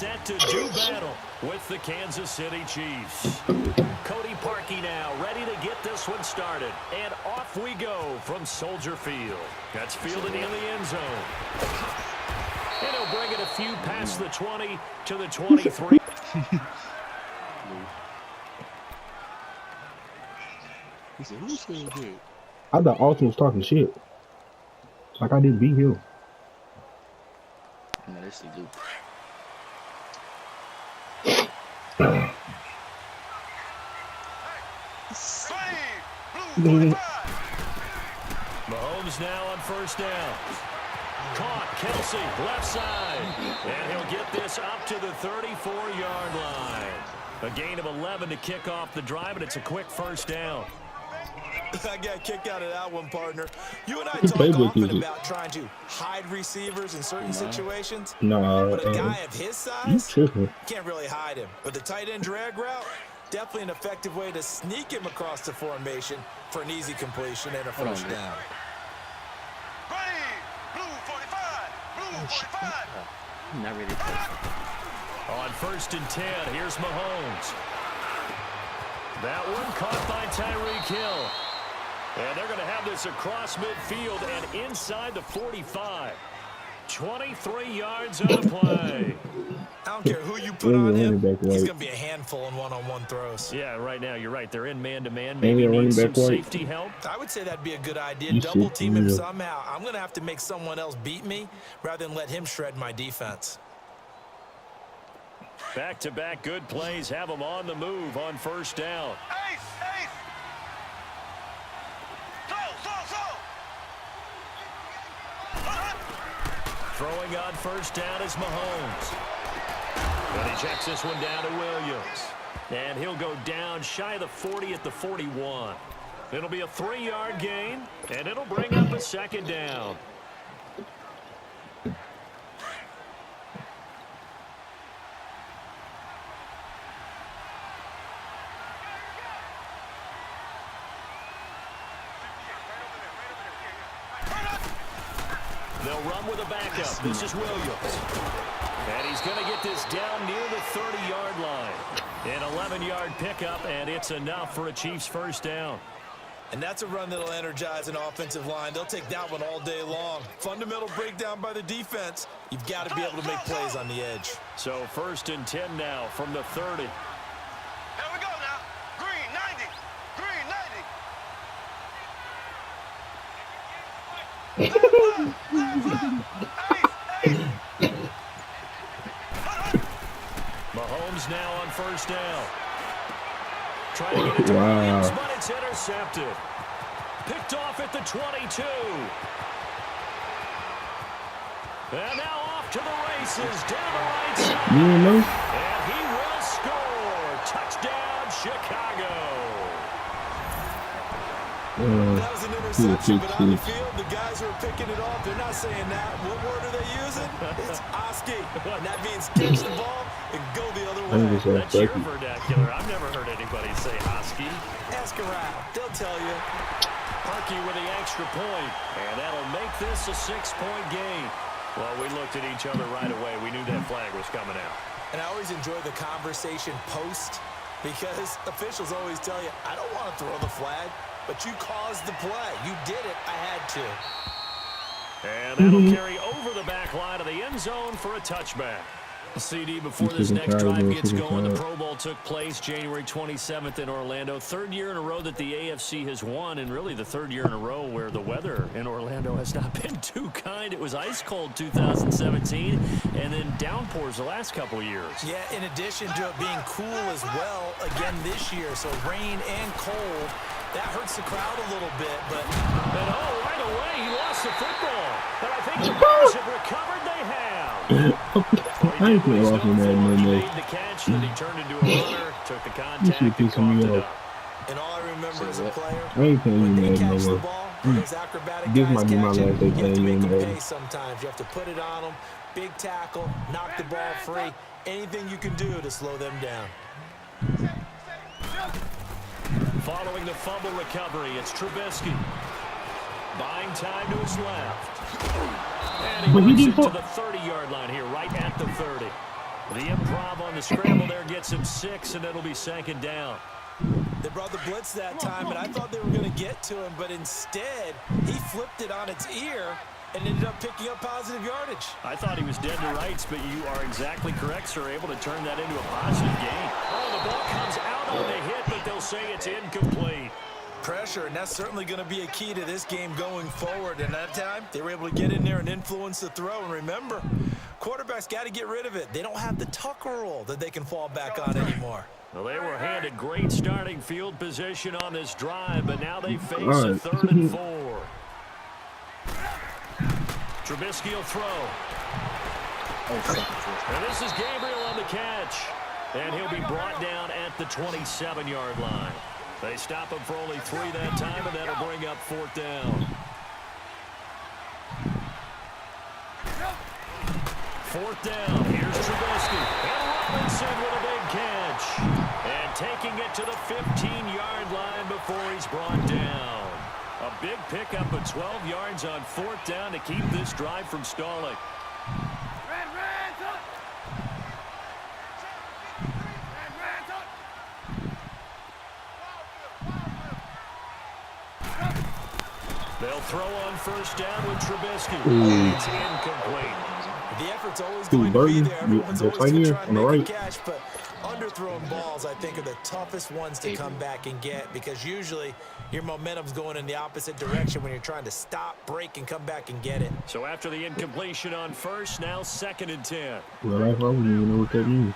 set to do battle with the Kansas City Chiefs. Cody Parkey now ready to get this one started. And off we go from Soldier Field. That's fielded in the end zone. And he'll bring it a few past the 20 to the 23. He said, who's saying good? I thought Austin was talking shit. Like I didn't beat him. No, this is Luke. Mahomes now on first down. Caught, Kelsey, left side. And he'll get this up to the 34-yard line. A gain of 11 to kick off the drive, and it's a quick first down. I got kicked out of that one, partner. You and I talk often about trying to hide receivers in certain situations. No, but a guy of his size, can't really hide him. But the tight end drag route, definitely an effective way to sneak him across the formation for an easy completion and a first down. Not really. On first and 10, here's Mahomes. That one caught by Tyreek Hill. And they're going to have this across midfield and inside the 45. 23 yards on the play. I don't care who you put on him. He's going to be a handful in one-on-one throws. Yeah, right now, you're right. They're in man-to-man. Maybe need some safety help. I would say that'd be a good idea. Double team him somehow. I'm going to have to make someone else beat me rather than let him shred my defense. Back-to-back good plays have them on the move on first down. Throwing on first down is Mahomes. And he checks this one down to Williams. And he'll go down shy of the 40 at the 41. It'll be a 3-yard gain, and it'll bring up a second down. They'll run with a backup. This is Williams. And he's going to get this down near the 30-yard line. An 11-yard pickup, and it's enough for a Chiefs first down. And that's a run that'll energize an offensive line. They'll take that one all day long. Fundamental breakdown by the defense. You've got to be able to make plays on the edge. So first and 10 now from the 30. Here we go now. Green 90. Green 90. Mahomes now on first down. Trying to get it to Williams, but it's intercepted. Picked off at the 22. And now off to the races down the right side. And he will score. Touchdown, Chicago. That was an interception, but on the field, the guys who are picking it off, they're not saying that. What word are they using? It's Oski. And that means catch the ball and go the other way. That's your vernacular. I've never heard anybody say Oski. Ask around. They'll tell you. Parkey with the extra point, and that'll make this a 6-point game. Well, we looked at each other right away. We knew that flag was coming out. And I always enjoy the conversation post because officials always tell you, I don't want to throw the flag, but you caused the play. You did it. I had to. And that'll carry over the back line of the end zone for a touchback. CD, before this next drive gets going, the Pro Bowl took place January 27th in Orlando. Third year in a row that the AFC has won, and really the third year in a row where the weather in Orlando has not been too kind. It was ice cold 2017, and then downpours the last couple of years. Yeah, in addition to it being cool as well again this year, so rain and cold. That hurts the crowd a little bit, but... And right away, he lost the football. But I think the Bears have recovered. They have. I ain't playing off in that no more. He made the catch, then he turned into a runner, took the contact, and coughed it up. And all I remember as a player, I ain't playing when they that no catch the more. ball, those acrobatic This guys might be my catch it, last day you have to playing make them in pay sometimes. You have to put it on them, big tackle, knock the ball free, anything you can do to slow them down. Following the fumble recovery, it's Trubisky. Buying time to his left. And he works it to the 30-yard line here, right at the 30. The improv on the scramble there gets him 6, and it'll be 2nd down. They brought the blitz that time, and I thought they were going to get to him, but instead, he flipped it on its ear and ended up picking up positive yardage. I thought he was dead to rights, but you are exactly correct, sir. Able to turn that into a positive gain. Oh, the ball comes out on the hit, but they'll say it's incomplete. Pressure, and that's certainly going to be a key to this game going forward. And that time, they were able to get in there and influence the throw. And remember, quarterbacks got to get rid of it. They don't have the tuck roll that they can fall back on anymore. Well, they were handed great starting field position on this drive, but now they face a 3rd and 4. Trubisky will throw. And this is Gabriel on the catch. And he'll be brought down at the 27-yard line. They stop him for only 3 that time, and that'll bring up 4th down. 4th down. Here's Trubisky. And Robinson with a big catch. And taking it to the 15-yard line before he's brought down. A big pickup of 12 yards on 4th down to keep this drive from stalling. They'll throw on 1st down with Trubisky. It's incomplete. The effort's always going to be there. Everyone's always going to try and make a catch, but underthrown balls, I think, are the toughest ones to come back and get because usually your momentum's going in the opposite direction when you're trying to stop, break, and come back and get it. So after the incompletion on 1st, now 2nd and 10. Well, I don't even know what that means.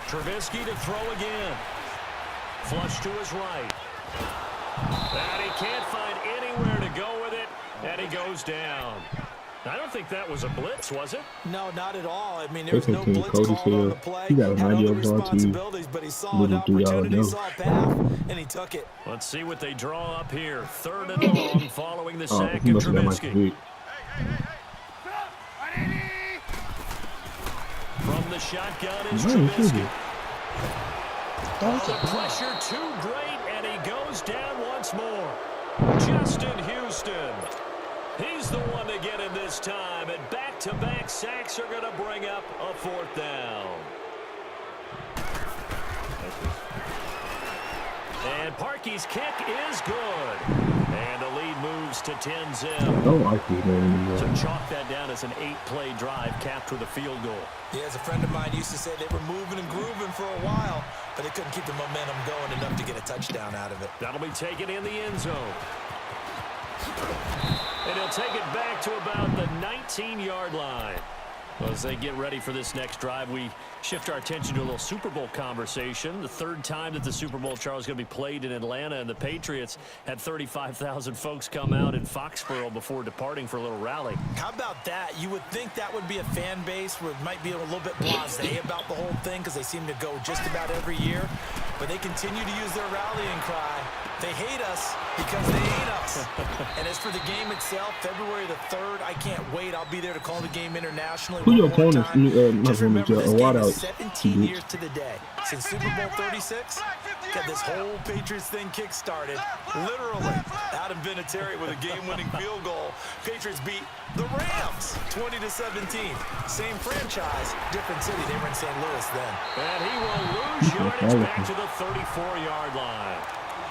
Trubisky to throw again. Flush to his right. And he can't find anywhere to go with it, and he goes down. I don't think that was a blitz, was it? No, not at all. I mean, there was no blitz called on the play. He got a had 9 other yard ball responsibilities, but he saw an opportunity, saw a path, and he took it. Let's see what they draw up here. 3rd and long following the sack of he must have got my Trubisky. From the shotgun is Trubisky. The pressure too great, and he goes down once more. Justin Houston. He's the one to get him this time, and back-to-back sacks are going to bring up a 4th down. And Parkey's kick is good. And the lead moves to 10-zip. I don't like these men anymore. So chalk that down as an 8-play drive capped with a field goal. Yeah, as a friend of mine used to say, they were moving and grooving for a while, but they couldn't keep the momentum going enough to get a touchdown out of it. That'll be taken in the end zone. And he'll take it back to about the 19-yard line. Well, as they get ready for this next drive, we shift our attention to a little Super Bowl conversation. The 3rd time that the Super Bowl, Charles, is going to be played in Atlanta, and the Patriots had 35,000 folks come out in Foxborough before departing for a little rally. How about that? You would think that would be a fan base where it might be a little bit blasé about the whole thing because they seem to go just about every year, but they continue to use their rallying cry. They hate us because they hate us. And as for the game itself, February the 3rd, I can't wait. I'll be there to call the game internationally. Who your opponents? Just remember, this game is out. 17 years to the day. Since Super Bowl 36, got this whole Patriots thing kick-started. Literally, Adam Vinatieri with a game-winning field goal. Patriots beat the Rams 20-17. Same franchise, different city. They were in St. Louis then. And he will lose yardage back to the 34-yard line.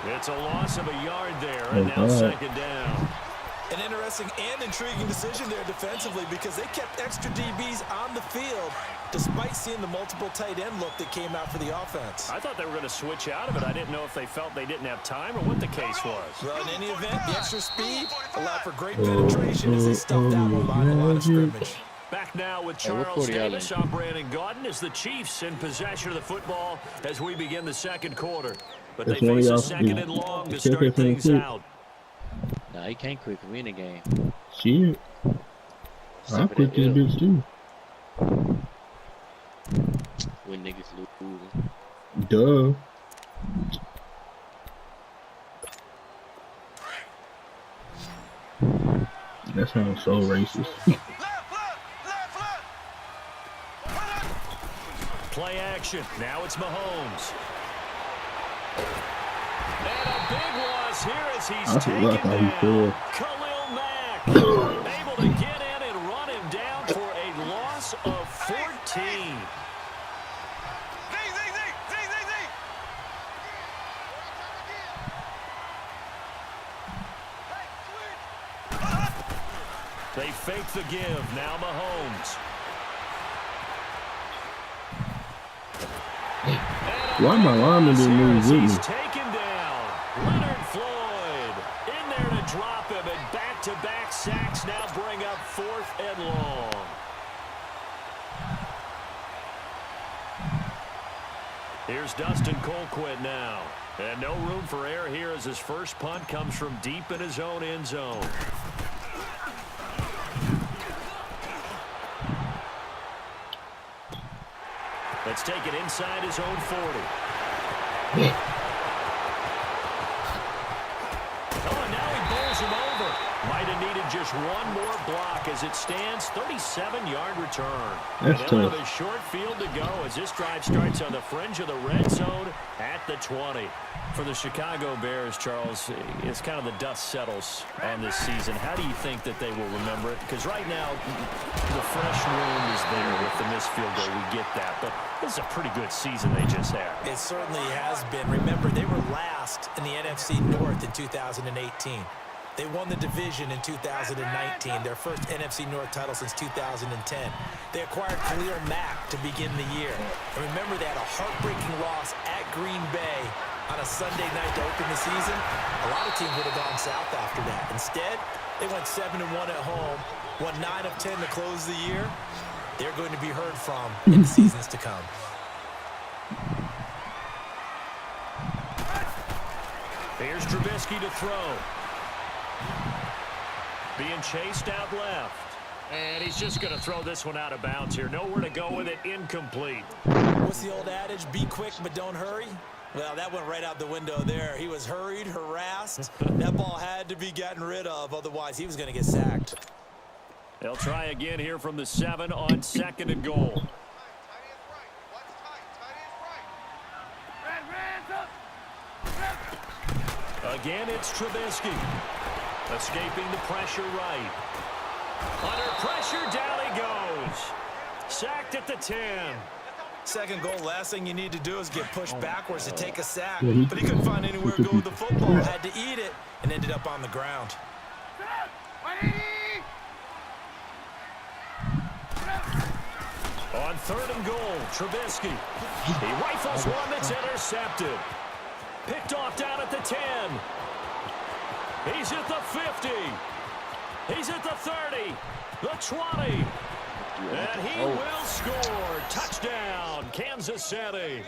It's a loss of a yard there, and now 2nd down. An interesting and intriguing decision there defensively because they kept extra DBs on the field despite seeing the multiple tight end look that came out for the offense. I thought they were going to switch out of it. I didn't know if they felt they didn't have time or what the case was. Well, in any event, the extra speed allowed for great penetration as they stuffed that one by the line of scrimmage. Back now with Charles Davis. I'm Brandon Gaudin as the Chiefs in possession of the football as we begin the 2nd quarter. But they face a 2nd and long to start things out. Nah, he can't quit. We in the game. Shit. I quit this bitch too. When niggas lose. Duh. That sounds so racist. Play action. Now it's Mahomes. And a big one us here as he's That's taken what I thought he down. could. Khalil Mack able to get in and run him down for a loss of 14. They fake the give. Now Mahomes. Why my lineman didn't move with me? He's taken down. Leonard Floyd in there to drop him, and back-to-back sacks now bring up 4th and long. Here's Dustin Colquitt now. And no room for error here as his first punt comes from deep in his own end zone. Let's take it inside his own 40. Oh, and now he bowls him over. Might have needed just one more block as it stands. 37-yard return. That's and they'll tough. have a short field to go as this drive starts on the fringe of the red zone at the 20. For the Chicago Bears, Charles, it's kind of the dust settles on this season. How do you think that they will remember it? Because right now, the fresh wound is there with the missed field goal. We get that. But this is a pretty good season they just had. It certainly has been. Remember, they were last in the NFC North in 2018. They won the division in 2019, their first NFC North title since 2010. They acquired Khalil Mack to begin the year. And remember, they had a heartbreaking loss at Green Bay on a Sunday night to open the season. A lot of teams would have gone south after that. Instead, they went 7-1 at home, won 9 of 10 to close the year. They're going to be heard from in the seasons to come. Here's Trubisky to throw. Being chased out left. And he's just going to throw this one out of bounds here. Nowhere to go with it. Incomplete. What's the old adage? Be quick, but don't hurry. Well, that went right out the window there. He was hurried, harassed. That ball had to be gotten rid of. Otherwise, he was going to get sacked. They'll try again here from the 7 on 2nd and goal. Again, it's Trubisky. Escaping the pressure right. Under pressure, down he goes. Sacked at the 10. Second goal, last thing you need to do is get pushed backwards to take a sack. But he couldn't find anywhere to go with the football. Had to eat it and ended up on the ground. On 3rd and goal, Trubisky. He rifles one that's intercepted. Picked off down at the 10. He's at the 50. He's at the 30. The 20. And he will score. Touchdown, Kansas City.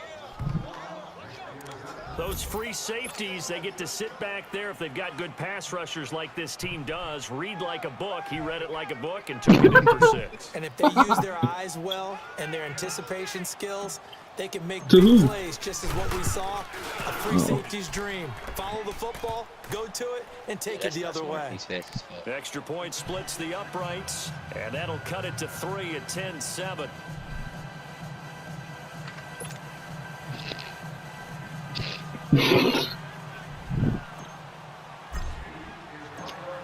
Those free safeties, they get to sit back there if they've got good pass rushers like this team does. Read like a book. He read it like a book and took it in for 6. And if they use their eyes well and their anticipation skills, they can make big plays, just as what we saw. A free safety's dream. Follow the football, go to it, and take it the other way. He's fast as fuck. Extra point splits the uprights, and that'll cut it to 3 at 10-7.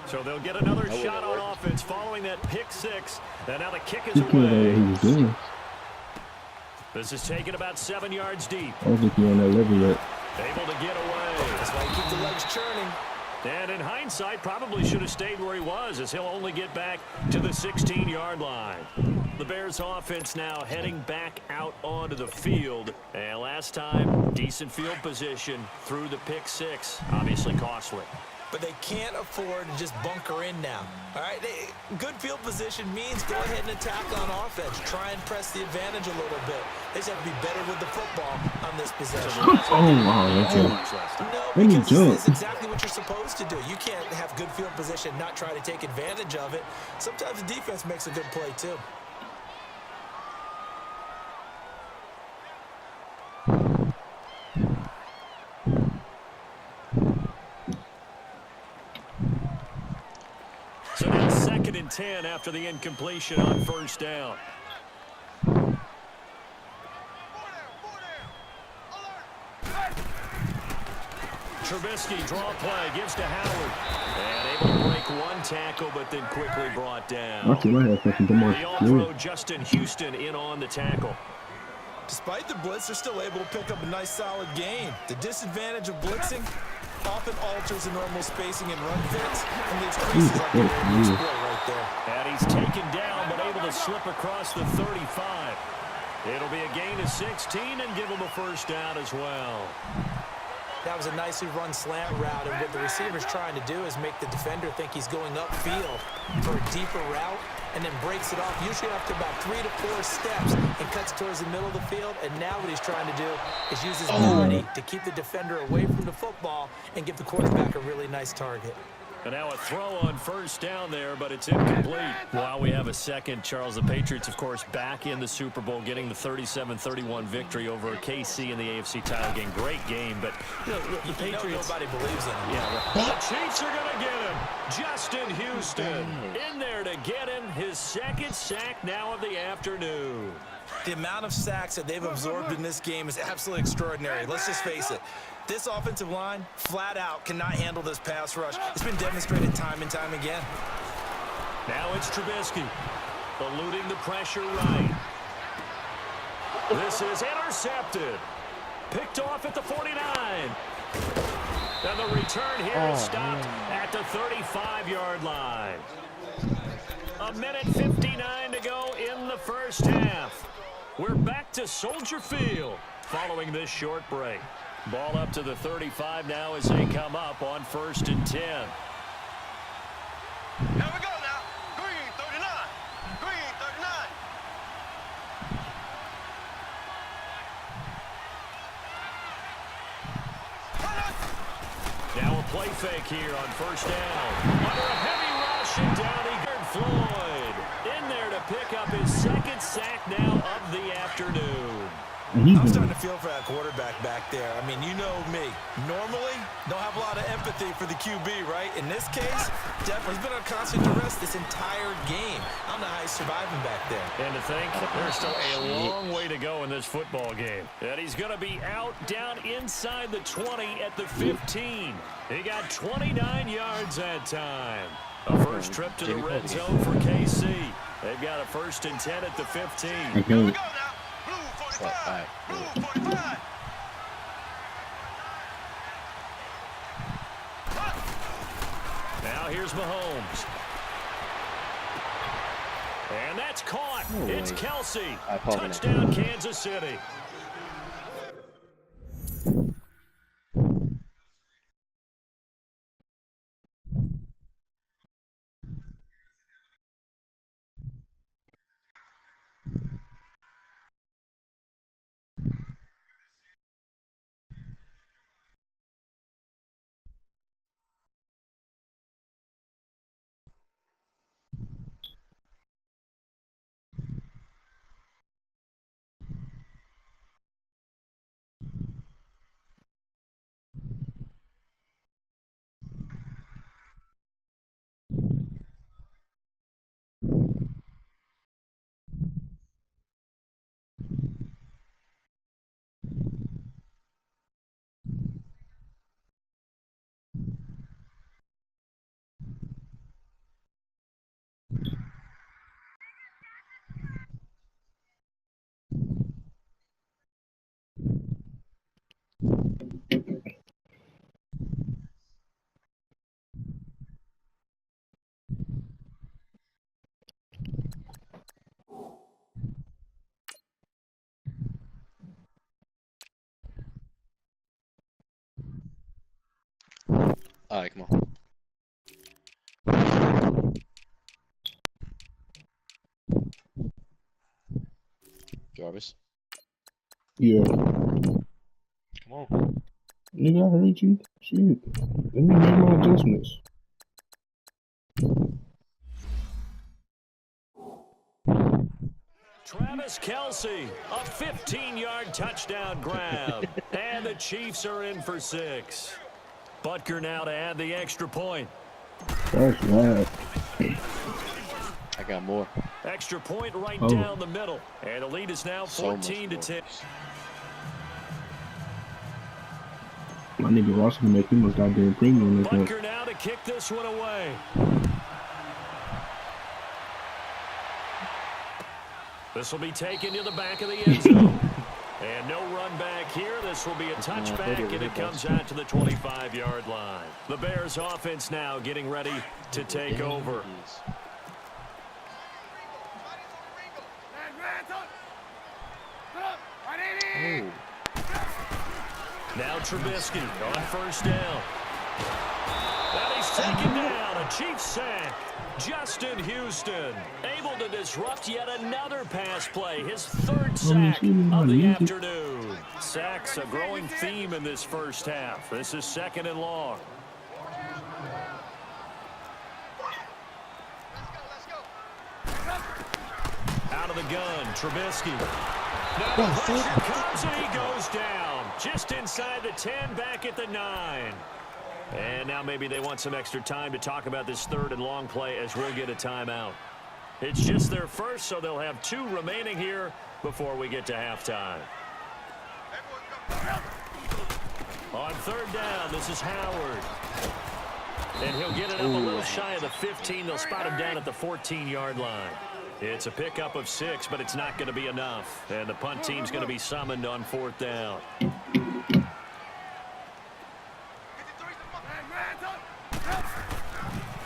So they'll get another shot on offense following that pick 6. And now the kick is He couldn't know what he away. was doing. This is taken about 7 yards deep. I don't think he on that level yet. Able to get away. That's why you keep the legs churning. And in hindsight, probably should have stayed where he was, as he'll only get back to the 16-yard line. The Bears offense now heading back out onto the field. And last time, decent field position through the pick 6. Obviously costly. But they can't afford to just bunker in now. All right, good field position means go ahead and attack on offense. Try and press the advantage a little bit. They just have to be better with the football on this possession. Oh, wow. That's it. No, Let me because jump. this is exactly what you're supposed to do. You can't have good field position, not try to take advantage of it. Sometimes the defense makes a good play, too. So now 2nd and 10 after the incompletion on 1st down. Trubisky draw play, gives to Howard. And able to break one tackle, but then quickly brought down. The all-pro Justin Houston in on the tackle. Despite the blitz, they're still able to pick up a nice, solid gain. The disadvantage of blitzing often alters the normal spacing and run fits, and leaves creases like they're able to exploit right there. And he's taken down, but able to slip across the 35. It'll be a gain of 16 and give him a first down as well. That was a nicely run slant route, and what the receiver's trying to do is make the defender think he's going upfield for a deeper route, and then breaks it off, usually up to about 3 to 4 steps, and cuts towards the middle of the field. And now what he's trying to do is use his body to keep the defender away from the football and give the quarterback a really nice target. And now a throw on first down there, but it's incomplete. While we have a second, Charles, the Patriots, of course, back in the Super Bowl, getting the 37-31 victory over KC in the AFC title game. Great game, but the Patriots... nobody believes in him. Yeah, the Chiefs are going to get him. Justin Houston in there to get him his second sack now of the afternoon. The amount of sacks that they've absorbed in this game is absolutely extraordinary. Let's just face it. This offensive line, flat out, cannot handle this pass rush. It's been demonstrated time and time again. Now it's Trubisky, eluding the pressure right. This is intercepted. Picked off at the 49. And the return here is stopped at the 35-yard line. A minute 59 to go in the first half. We're back to Soldier Field following this short break. Ball up to the 35 now as they come up on 1st and 10. Here we go now. Green 39. Green 39. Now a play fake here on first down. Under a heavy rush and down he got Floyd. In there to pick up his second sack now of the afternoon. I'm starting to feel for that quarterback back there. I mean, you know me. Normally, don't have a lot of empathy for the QB, right? In this case, definitely he's been on constant duress this entire game. I don't know how he's surviving back there. And to think, there's still a long way to go in this football game. And he's going to be out down inside the 20 at the 15. He got 29 yards that time. A first trip to the red zone for KC. They've got a 1st and 10 at the 15. Here we go now. Blue 45. Blue 45. Now here's Mahomes. And that's caught. It's Kelsey. Touchdown, Kansas City. All right, come on. Jarvis. Yeah. Come on. Nigga, I heard you. Shit. Let me make my adjustments. Travis Kelsey, a 15-yard touchdown grab. And the Chiefs are in for 6. Butker now to add the extra point. That's right. I got more. Extra point right down the middle. And the lead is now 14 to 10. My nigga Ross gonna make him a goddamn premium like that. Bunker now to kick this one away. This will be taken to the back of the end zone. And no run back here. This will be a touchback, and it comes out to the 25-yard line. The Bears offense now getting ready to take over. Now Trubisky on first down. And he's taken down. A Chiefs sack. Justin Houston able to disrupt yet another pass play. His third sack of the afternoon. Sacks a growing theme in this first half. This is 2nd and long. Out of the gun, Trubisky. Now the pressure comes and he goes down. Just inside the 10, back at the 9. And now maybe they want some extra time to talk about this 3rd and long play as we'll get a timeout. It's just their first, so they'll have 2 remaining here before we get to halftime. On 3rd down, this is Howard. And he'll get it up a little shy of the 15. They'll spot him down at the 14-yard line. It's a pickup of 6, but it's not going to be enough. And the punt team's going to be summoned on 4th down.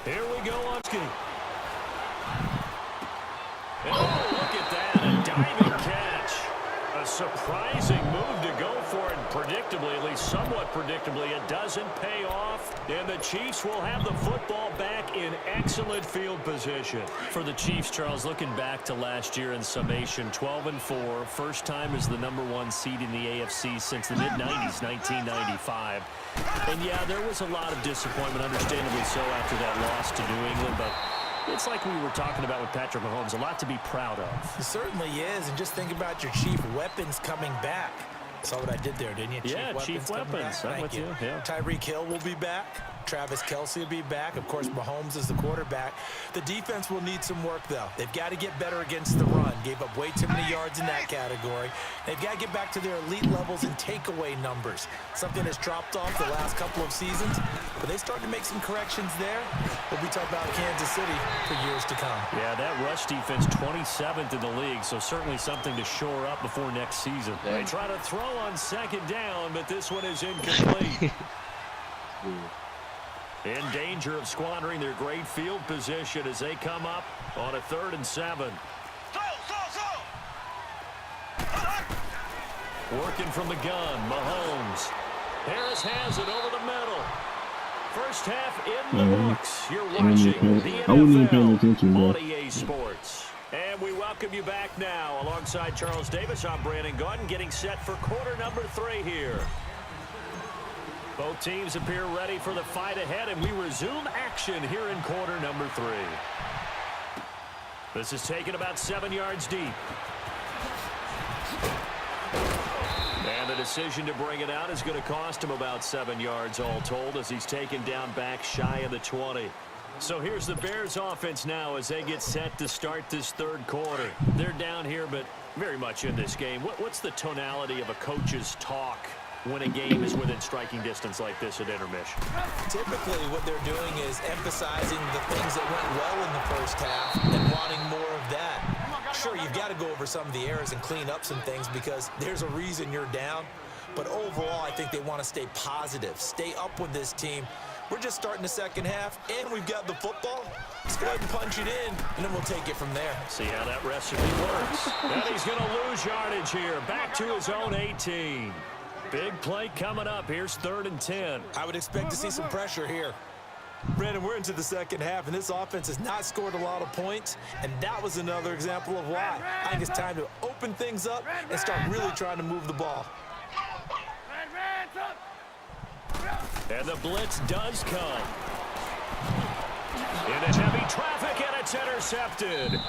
Here we go on ski. Oh, look at that. A diving catch. A surprising move to go for it. Predictably, at least somewhat predictably, it doesn't pay off. And the Chiefs will have the football back in excellent field position. For the Chiefs, Charles, looking back to last year in summation, 12-4. First time as the #1 seed in the AFC since the mid-90s, 1995. And, yeah, there was a lot of disappointment, understandably so, after that loss to New England. But it's like we were talking about with Patrick Mahomes, a lot to be proud of. It certainly is. And just think about your chief weapons coming back. Saw what I did there, didn't you? Yeah, chief weapons. I'm with you. Yeah. Tyreek Hill will be back. Travis Kelce will be back. Of course, Mahomes is the quarterback. The defense will need some work, though. They've got to get better against the run. Gave up way too many yards in that category. They've got to get back to their elite levels in takeaway numbers. Something that's dropped off the last couple of seasons. But they start to make some corrections there. We'll be talking about Kansas City for years to come. Yeah, that rush defense 27th in the league, so certainly something to shore up before next season. They try to throw on 2nd down, but this one is incomplete. In danger of squandering their great field position as they come up on a 3rd and 7. Working from the gun, Mahomes. Harris has it over the middle. First half in the books. You're watching the NFL on EA Sports. And we welcome you back now. Alongside Charles Davis, I'm Brandon Gordon, getting set for quarter number 3 here. Both teams appear ready for the fight ahead, and we resume action here in quarter number 3. This is taken about 7 yards deep. And the decision to bring it out is going to cost him about 7 yards all told as he's taken down back shy of the 20. So here's the Bears offense now as they get set to start this 3rd quarter. They're down here, but very much in this game. What's the tonality of a coach's talk when a game is within striking distance like this at intermission? Typically, what they're doing is emphasizing the things that went well in the first half and wanting more of that. Sure, you've got to go over some of the errors and clean up some things because there's a reason you're down. But overall, I think they want to stay positive, stay up with this team. We're just starting the 2nd half, and we've got the football. Let's go ahead and punch it in, and then we'll take it from there. See how that recipe works. And he's going to lose yardage here, back to his own 18. Big play coming up. Here's 3rd and 10. I would expect to see some pressure here. Brandon, we're into the 2nd half, and this offense has not scored a lot of points, and that was another example of why. I think it's time to open things up and start really trying to move the ball. And the blitz does come. Into heavy traffic, and it's intercepted.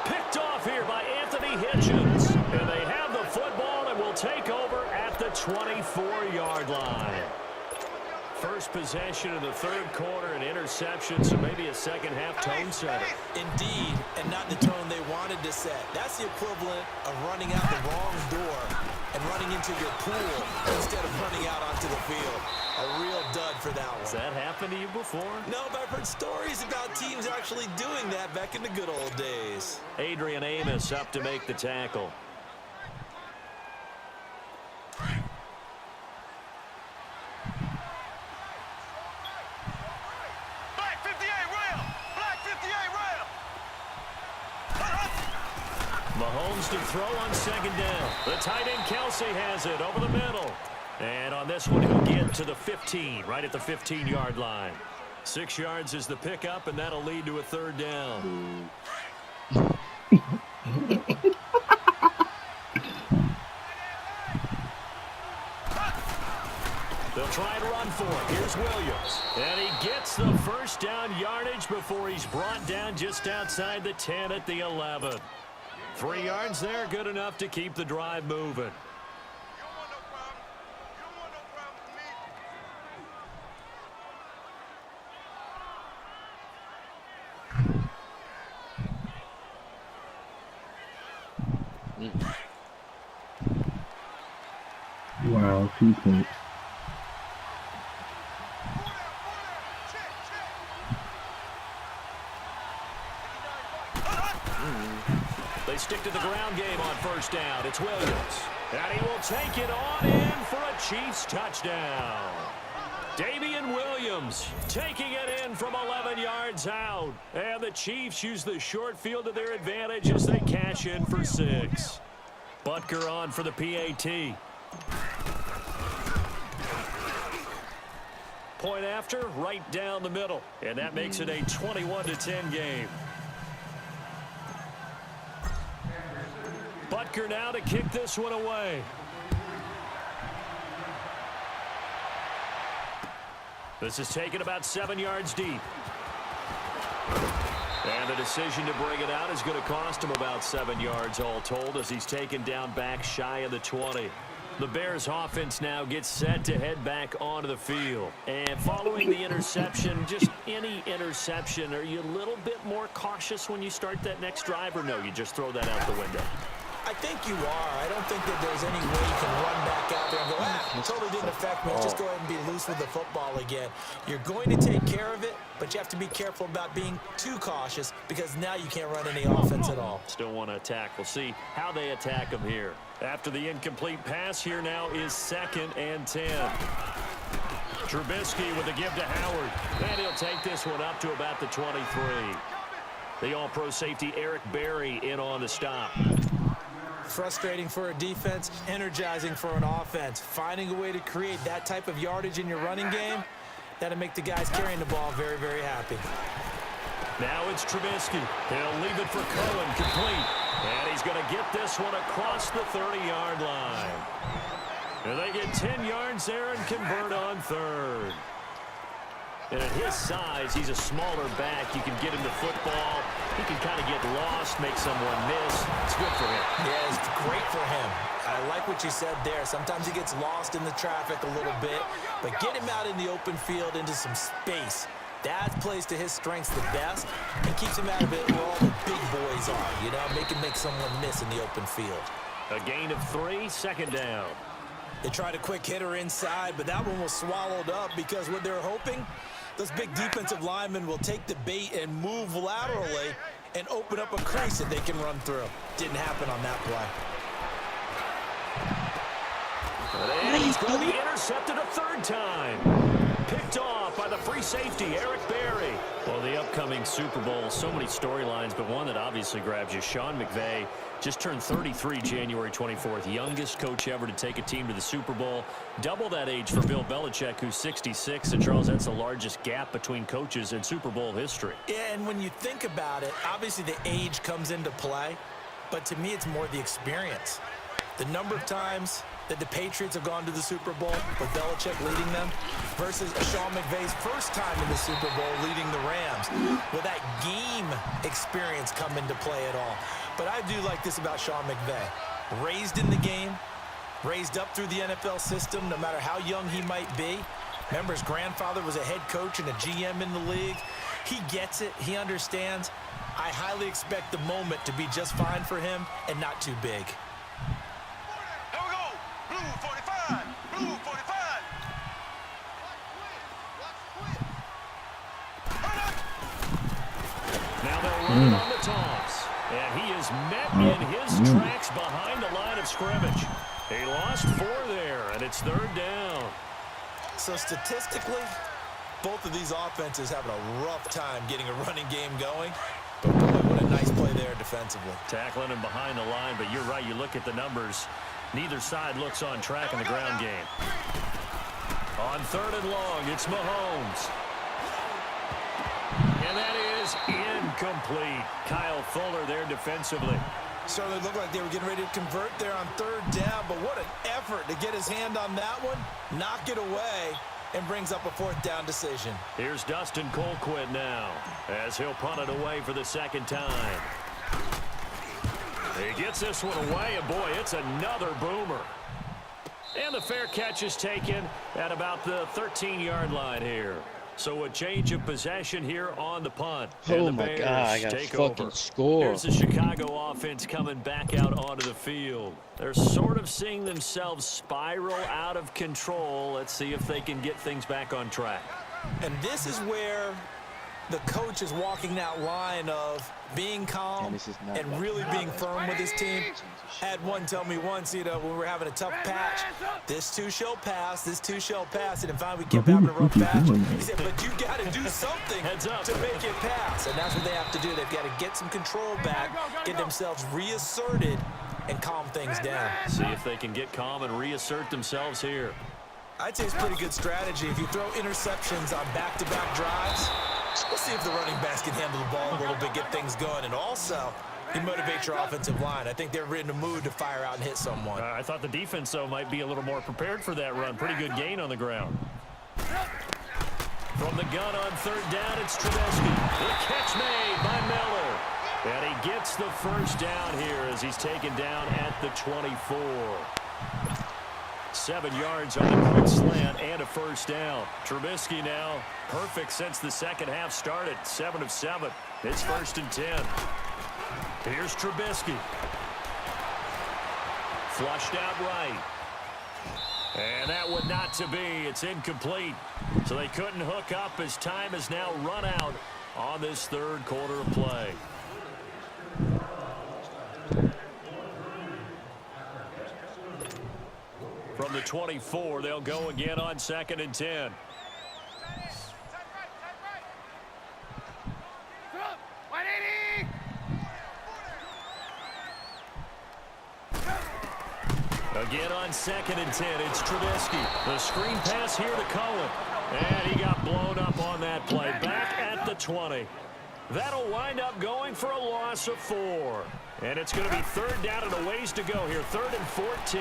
Picked off here by Anthony Hitchens. And they have the football and will take over at the 24-yard line. first possession of the third quarter, an interception, so maybe a second-half tone setter. Indeed, and not the tone they wanted to set. That's the equivalent of running out the wrong door and running into your pool instead of running out onto the field. A real dud for that one. Has that happened to you before? No, but I've heard stories about teams actually doing that back in the good old days. Adrian Amos up to make the tackle. Black 58 rail. Black 58 rail. Mahomes to throw on second down. The tight end Kelsey has it over the middle. And on this one, he'll get to the 15, right at the 15-yard line. 6 yards is the pickup, and that'll lead to a third down. They'll try and run for it. Here's Williams. And he gets the first down yardage before he's brought down just outside the 10 at the 11. 3 yards there, good enough to keep the drive moving. Wow, 2 points. They stick to the ground game on first down. It's Williams. And he will take it on in for a Chiefs touchdown. Damian Williams taking it in from 11 yards out. And the Chiefs use the short field to their advantage as they cash in for 6. Butker on for the PAT. Point after, right down the middle. And that makes it a 21-10 game. Butker now to kick this one away. This is taken about 7 yards deep. And the decision to bring it out is going to cost him about 7 yards all told as he's taken down back shy of the 20. The Bears offense now gets set to head back onto the field. And following the interception, just any interception, are you a little bit more cautious when you start that next drive, or no, you just throw that out the window? I think you are. I don't think that there's any way you can run back out there and go, it totally didn't affect me. Just go ahead and be loose with the football again. You're going to take care of it, but you have to be careful about being too cautious because now you can't run any offense at all. Still want to attack. We'll see how they attack him here. After the incomplete pass, here now is 2nd and 10. Trubisky with a give to Howard. And he'll take this one up to about the 23. The all-pro safety Eric Berry in on the stop. Frustrating for a defense, energizing for an offense. Finding a way to create that type of yardage in your running game, that'll make the guys carrying the ball very, very happy. Now it's Trubisky. He'll leave it for Cohen, complete. And he's going to get this one across the 30-yard line. And they get 10 yards there and convert on 3rd. And at his size, he's a smaller back. You can get him the football. He can kind of get lost, make someone miss. It's good for him. Yeah, it's great for him. I like what you said there. Sometimes he gets lost in the traffic a little bit, but get him out in the open field into some space. That plays to his strengths the best and keeps him out of it where all the big boys are, you know, make someone miss in the open field. A gain of 3, 2nd down. They tried a quick hitter inside, but that one was swallowed up because what they're hoping, those big defensive linemen will take the bait and move laterally and open up a crease that they can run through. Didn't happen on that play. And he's going to be intercepted a 3rd time. Picked off by the free safety, Eric Berry. Well, the upcoming Super Bowl, so many storylines, but one that obviously grabs you. Sean McVay just turned 33 January 24th. Youngest coach ever to take a team to the Super Bowl. Double that age for Bill Belichick, who's 66. And, Charles, that's the largest gap between coaches in Super Bowl history. Yeah, and when you think about it, obviously the age comes into play. But to me, it's more the experience. The number of times that the Patriots have gone to the Super Bowl with Belichick leading them versus Sean McVay's first time in the Super Bowl leading the Rams. Will that game experience come into play at all? But I do like this about Sean McVay. Raised in the game, raised up through the NFL system, no matter how young he might be, Remember, his grandfather was a head coach and a GM in the league. He gets it. He understands. I highly expect the moment to be just fine for him and not too big. Here we go. Blue 45. Blue 45. Now they'll run it on the toss. And he is met in his tracks behind the line of scrimmage. He lost 4 there, and it's 3rd down. So statistically, both of these offenses having a rough time getting a running game going. But boy, what a nice play there defensively. Tackling him behind the line, but you're right. You look at the numbers. Neither side looks on track in the ground game. On 3rd and long, it's Mahomes. And that is incomplete. Kyle Fuller there defensively. Certainly looked like they were getting ready to convert there on 3rd down, but what an effort to get his hand on that one, knock it away, and brings up a 4th down decision. Here's Dustin Colquitt now, as he'll punt it away for the 2nd time. He gets this one away, and boy, it's another boomer. And the fair catch is taken at about the 13-yard line here. So a change of possession here on the punt. Oh and the my Bears God, I gotta take fucking over. score. Here's the Chicago offense coming back out onto the field. They're sort of seeing themselves spiral out of control. Let's see if they can get things back on track. And this is where the coach is walking that line of being calm and really being firm with his team. I had one tell me once, when we were having a tough patch, this too shall pass, this too shall pass, and finally we kept having a rough patch. He said, but you got to do something to make it pass, and that's what they have to do. They've got to get some control back, get themselves reasserted, and calm things down. See if they can get calm and reassert themselves here. I'd say it's pretty good strategy. If you throw interceptions on back-to-back drives, we'll see if the running backs can handle the ball a little bit, get things going, and also you motivate your offensive line. I think they're in the mood to fire out and hit someone. I thought the defense, though, might be a little more prepared for that run. Pretty good gain on the ground. From the gun on 3rd down, it's Trubisky. The catch made by Miller. And he gets the 1st down here as he's taken down at the 24. 7 yards on the quick slant and a 1st down. Trubisky now perfect since the 2nd half started. 7 of 7. It's 1st and 10. Here's Trubisky. Flushed out right. And that would not to be. It's incomplete. So they couldn't hook up as time is now run out on this 3rd quarter of play. From the 24, they'll go again on 2nd and 10. Again on 2nd and 10, it's Trubisky. The screen pass here to Cohen. And he got blown up on that play. Back at the 20. That'll wind up going for a loss of 4. And it's going to be 3rd down and a ways to go here. 3rd and 14.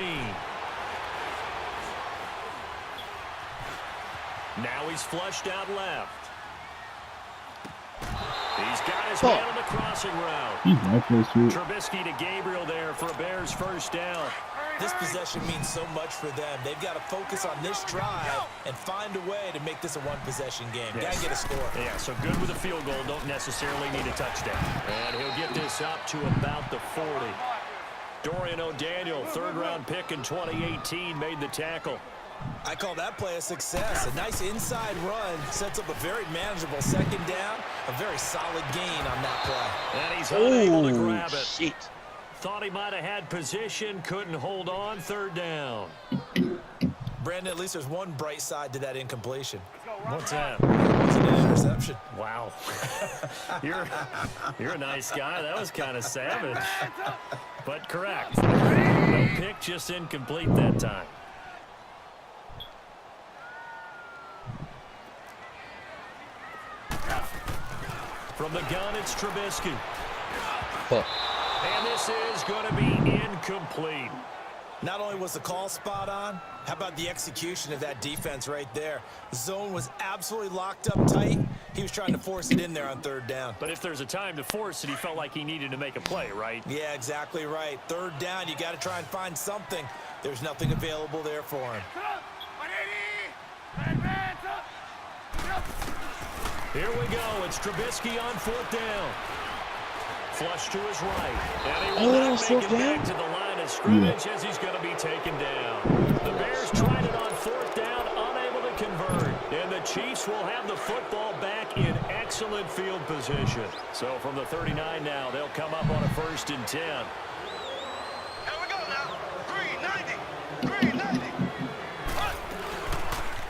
Now he's flushed out left. He's got his man on the crossing route. Trubisky to Gabriel there for a Bears 1st down. This possession means so much for them. They've got to focus on this drive and find a way to make this a one-possession game. Yes. Got to get a score. Yeah, so good with a field goal. Don't necessarily need a touchdown. And he'll get this up to about the 40. Dorian O'Daniel, 3rd-round pick in 2018, made the tackle. I call that play a success. A nice inside run sets up a very manageable 2nd down. A very solid gain on that play. And he's unable to grab it. Shit. Thought he might have had position, couldn't hold on. 3rd down. Brandon, at least there's one bright side to that incompletion. What's that? It wasn't an interception. Wow. You're a nice guy. That was kind of savage. But correct. No pick, just incomplete that time. From the gun, it's Trubisky. And this is going to be incomplete. Not only was the call spot on, how about the execution of that defense right there? The zone was absolutely locked up tight. He was trying to force it in there on 3rd down. But if there's a time to force it, he felt like he needed to make a play, right? Yeah, exactly right. 3rd down, you got to try and find something. There's nothing available there for him. Here we go. It's Trubisky on 4th down. Flush to his right. And he will not make it back to the line of scrimmage as he's going to be taken down. The Bears tried it on 4th down, unable to convert. And the Chiefs will have the football back in excellent field position. So from the 39 now, they'll come up on a 1st and 10. Here we go now. 390. 390. What?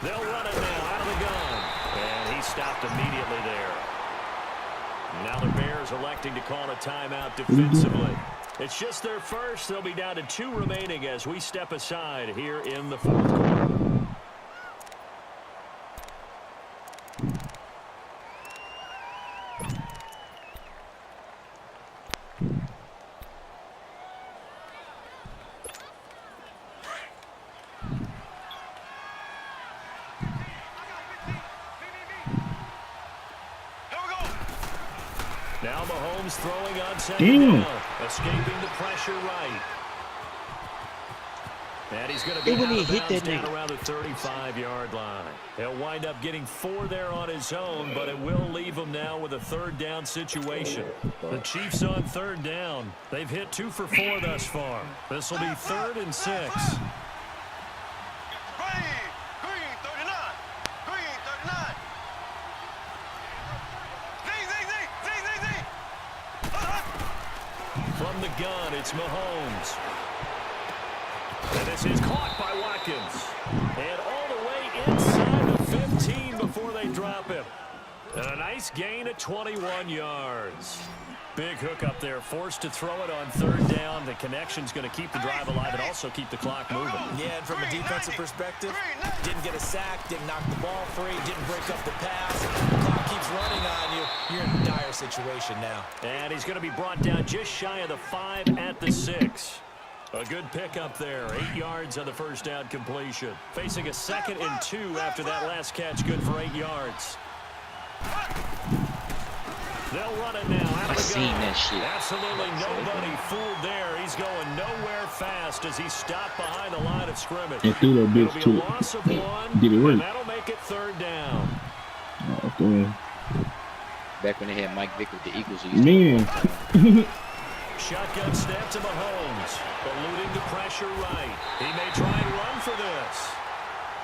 They'll run it now out of the gun. And he stopped immediately there. Now the Bears electing to call a timeout defensively. It's just their first. They'll be down to 2 remaining as we step aside here in the 4th quarter. Now Mahomes throwing on 2nd down, escaping the pressure right. And he's going to be out of bounds down around the 35-yard line. He'll wind up getting 4 there on his own, but it will leave him now with a 3rd down situation. The Chiefs on 3rd down. They've hit 2 for 4 thus far. This will be 3rd and 6. Green 39. Green 39. From the gun, it's Mahomes. And this is caught by Watkins. And all the way inside the 15 before they drop him. And a nice gain at 21 yards. Big hook up there, forced to throw it on 3rd down. The connection's going to keep the drive alive and also keep the clock moving. Yeah, and from a defensive perspective, didn't get a sack, didn't knock the ball free, didn't break up the pass. The clock keeps running on you. You're in a dire situation now. And he's going to be brought down just shy of the 5 at the 6. A good pickup there. 8 yards on the 1st down completion. Facing a 2nd and 2 after that last catch. Good for 8 yards. They'll run it now out of the gun. That shit. Absolutely nobody fooled there. He's going nowhere fast as he stopped behind the line of scrimmage. And threw that bitch It'll be too. a loss of 1, Did it work? and that'll make it 3rd down. Oh, damn. Back when they had Mike Vick with the Eagles. He used to Man. Shotgun snap to Mahomes, eluding the pressure right. He may try and run for this.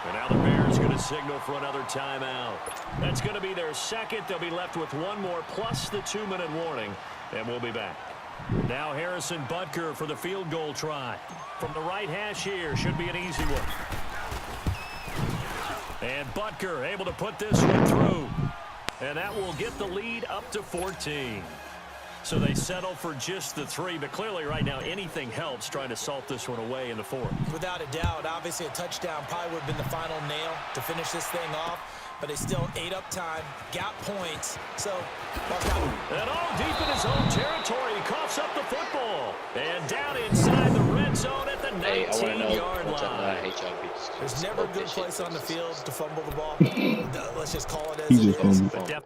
And now the Bears going to signal for another timeout. That's going to be their 2nd. They'll be left with 1 more plus the 2-minute warning, and we'll be back. Now Harrison Butker for the field goal try. From the right hash here, should be an easy one. And Butker able to put this one through. And that will get the lead up to 14. So they settle for just the 3, but clearly right now anything helps trying to salt this one away in the 4th. Without a doubt, obviously a touchdown probably would have been the final nail to finish this thing off, but they still ate up time, got points, so and all deep in his own territory, he coughs up the football. And down inside the red zone at the 19-yard line. There's never a good place on the field to fumble the ball. Let's just call it as He it just is. fumbled.